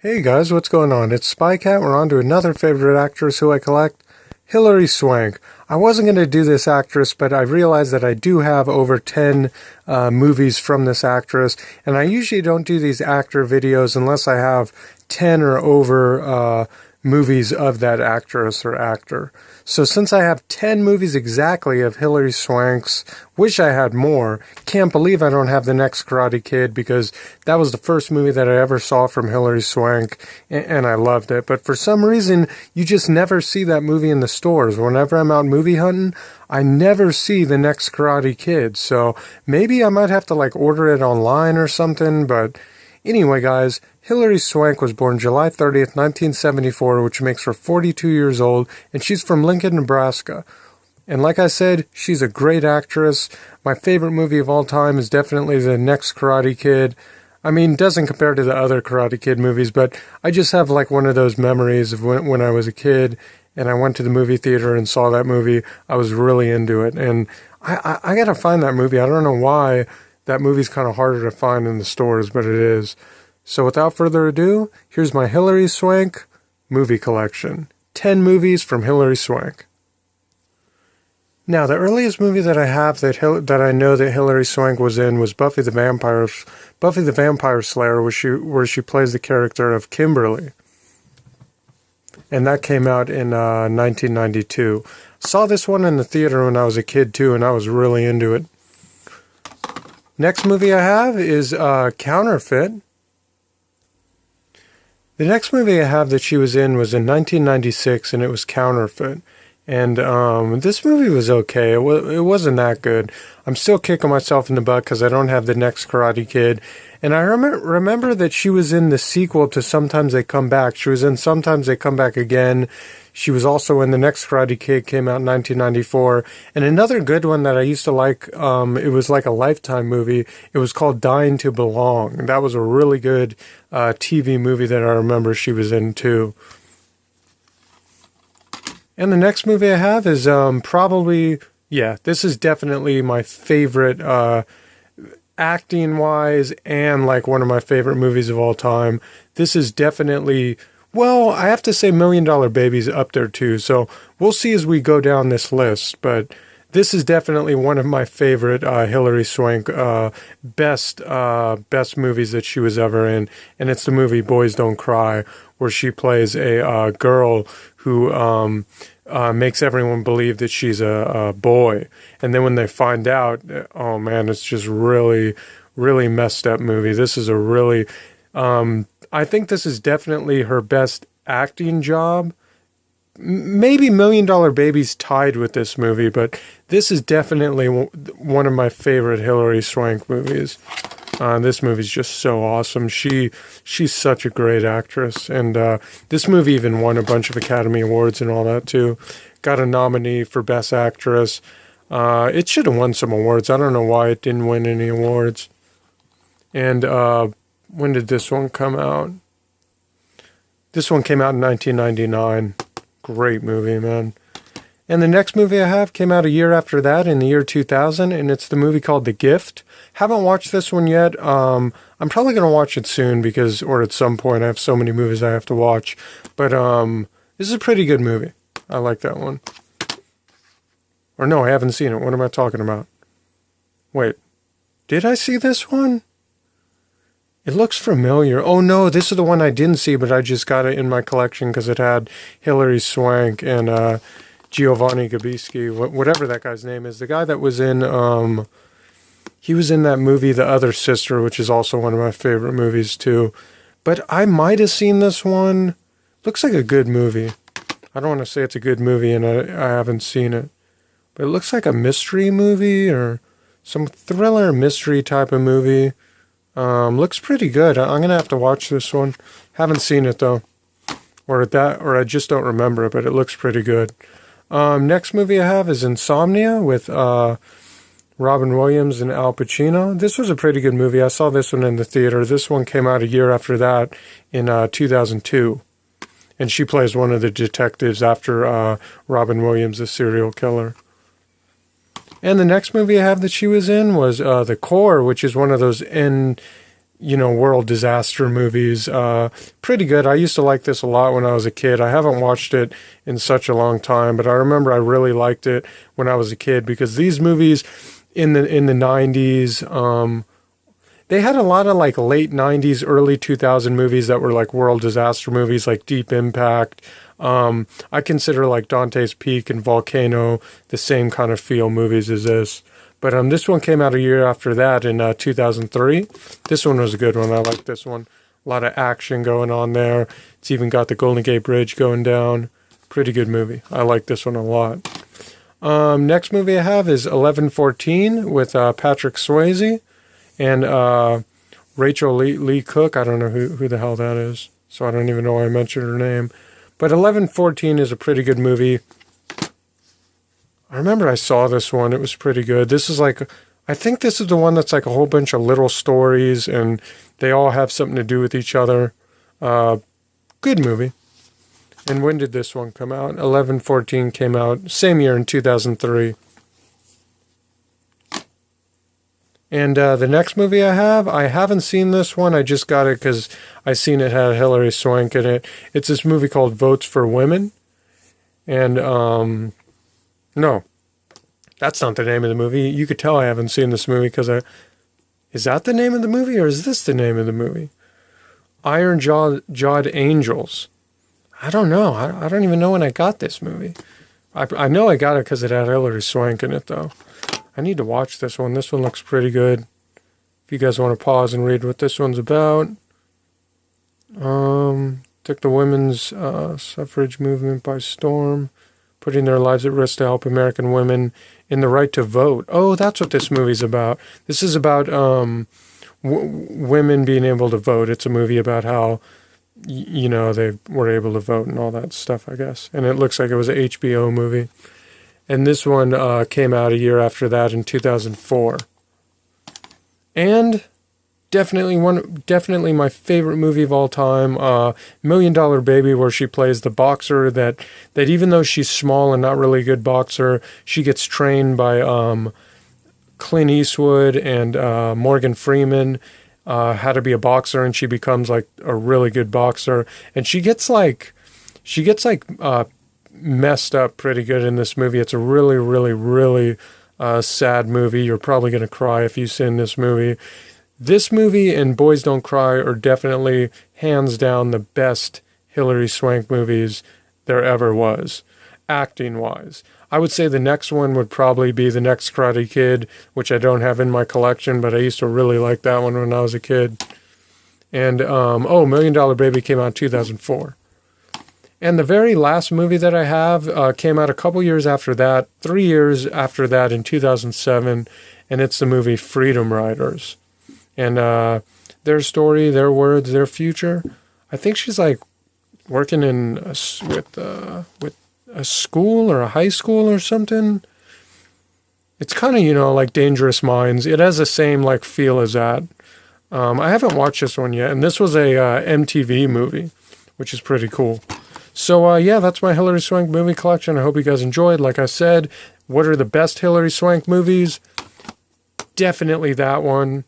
Hey guys, what's going on? It's Spycat. We're on to another favorite actress who I collect, Hilary Swank. I wasn't going to do this actress, but I realized that I do have over 10 movies from this actress, and I usually don't do these actor videos unless I have 10 or over movies of that actress or actor. So since I have 10 movies exactly of Hilary Swank's, wish I had more. Can't believe I don't have The Next Karate Kid, because that was the first movie that I ever saw from Hilary Swank, and I loved it. But for some reason, you just never see that movie in the stores. Whenever I'm out movie hunting, I never see The Next Karate Kid. So maybe I might have to order it online or something, but anyway, guys, Hilary Swank was born July 30th, 1974, which makes her 42 years old, and she's from Lincoln, Nebraska. And like I said, she's a great actress. My favorite movie of all time is definitely The Next Karate Kid. I mean, doesn't compare to the other Karate Kid movies, but I just have one of those memories of when I was a kid and I went to the movie theater and saw that movie. I was really into it, and I gotta find that movie. I don't know why. That movie's kind of harder to find in the stores, but it is. So without further ado, here's my Hilary Swank movie collection. 10 movies from Hilary Swank. Now, the earliest movie that I have that I know that Hilary Swank was in was Buffy the Vampire Slayer, where she plays the character of Kimberly. And that came out in 1992. Saw this one in the theater when I was a kid too, and I was really into it. Next movie I have is Counterfeit. The next movie I have that she was in was in 1996, and it was Counterfeit. And this movie was okay. It wasn't that good. I'm still kicking myself in the butt because I don't have The Next Karate Kid. And I remember that she was in the sequel to Sometimes They Come Back. She was in Sometimes They Come Back Again. She was also in The Next Karate Kid, came out in 1994. And another good one that I used to like, it was like a Lifetime movie. It was called Dying to Belong. That was a really good TV movie that I remember she was in too. And the next movie I have is this is definitely my favorite acting-wise and one of my favorite movies of all time. This is definitely, well, I have to say Million Dollar Baby's up there too, so we'll see as we go down this list, but this is definitely one of my favorite Hilary Swank best movies that she was ever in, and it's the movie Boys Don't Cry, where she plays a girl who makes everyone believe that she's a boy. And then when they find out, oh man, it's just really, really messed up movie. This is a really, I think this is definitely her best acting job. Maybe Million Dollar Baby's tied with this movie, but this is definitely one of my favorite Hilary Swank movies. This movie's just so awesome. She's such a great actress, and this movie even won a bunch of Academy Awards and all that too. Got a nominee for Best Actress. It should have won some awards. I don't know why it didn't win any awards. And when did this one come out? This one came out in 1999. Great movie, man. And the next movie I have came out a year after that, in the year 2000, and it's the movie called The Gift. Haven't watched this one yet. I'm probably going to watch it soon or at some point. I have so many movies I have to watch. But this is a pretty good movie. I like that one. Or no, I haven't seen it. What am I talking about? Wait, did I see this one? It looks familiar. Oh no, this is the one I didn't see, but I just got it in my collection because it had Hilary Swank and Giovanni Gabiski, whatever that guy's name is. The guy that was in, he was in that movie, The Other Sister, which is also one of my favorite movies too. But I might have seen this one. Looks like a good movie. I don't want to say it's a good movie and I haven't seen it. But it looks like a mystery movie or some thriller mystery type of movie. Looks pretty good. I'm going to have to watch this one. Haven't seen it though. Or I just don't remember it, but it looks pretty good. Next movie I have is Insomnia with Robin Williams and Al Pacino. This was a pretty good movie. I saw this one in the theater. This one came out a year after that in 2002. And she plays one of the detectives after Robin Williams, the serial killer. And the next movie I have that she was in was The Core, which is one of those world disaster movies. Pretty good. I used to like this a lot when I was a kid. I haven't watched it in such a long time, but I remember I really liked it when I was a kid because these movies in the 90s, they had a lot of like late 90s, early 2000 movies that were like world disaster movies like Deep Impact. I consider like Dante's Peak and Volcano the same kind of feel movies as this. But this one came out a year after that in 2003. This one was a good one. I like this one. A lot of action going on there. It's even got the Golden Gate Bridge going down. Pretty good movie. I like this one a lot. Next movie I have is 11:14 with Patrick Swayze and Rachel Lee Cook. I don't know who the hell that is, so I don't even know why I mentioned her name. But 11:14 is a pretty good movie. I remember I saw this one. It was pretty good. This is like, I think this is the one that's like a whole bunch of little stories and they all have something to do with each other. Good movie. And when did this one come out? 11:14 came out same year in 2003. And the next movie I haven't seen this one. I just got it because I seen it had Hilary Swank in it. It's this movie called Votes for Women. And, no, that's not the name of the movie. You could tell I haven't seen this movie because is that the name of the movie or is this the name of the movie? Iron Jawed Angels. I don't know. I don't even know when I got this movie. I know I got it because it had Hilary Swank in it, though. I need to watch this one. This one looks pretty good. If you guys want to pause and read what this one's about. Took the women's suffrage movement by storm, putting their lives at risk to help American women in the right to vote. Oh, that's what this movie's about. This is about women being able to vote. It's a movie about how, they were able to vote and all that stuff, I guess. And it looks like it was an HBO movie. And this one came out a year after that in 2004. And definitely my favorite movie of all time, $1 Million Baby, where she plays the boxer that even though she's small and not really a good boxer, she gets trained by Clint Eastwood and Morgan Freeman how to be a boxer, and she becomes like a really good boxer. And she gets messed up pretty good in this movie. It's a really, really, really sad movie. You're probably going to cry if you've seen this movie. This movie and Boys Don't Cry are definitely, hands down, the best Hilary Swank movies there ever was, acting-wise. I would say the next one would probably be The Next Karate Kid, which I don't have in my collection, but I used to really like that one when I was a kid. And, $1 Million Baby came out in 2004. And the very last movie that I have came out a couple years after that, 3 years after that in 2007, and it's the movie Freedom Riders. And their story, their words, their future. I think she's like working with a school or a high school or something. It's kind of, like Dangerous Minds. It has the same like feel as that. I haven't watched this one yet, and this was a MTV movie, which is pretty cool. So, yeah, that's my Hilary Swank movie collection. I hope you guys enjoyed. Like I said, what are the best Hilary Swank movies? Definitely that one.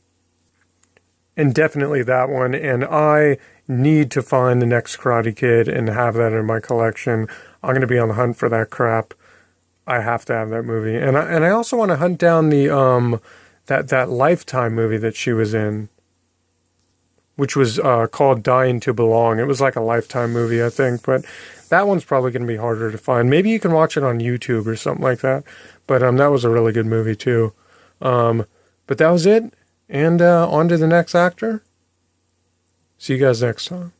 And definitely that one. And I need to find The Next Karate Kid and have that in my collection. I'm going to be on the hunt for that crap. I have to have that movie. And I also want to hunt down the that Lifetime movie that she was in, which was called Dying to Belong. It was like a Lifetime movie, I think, but that one's probably going to be harder to find. Maybe you can watch it on YouTube or something like that, but that was a really good movie too. But that was it, and on to the next actor. See you guys next time.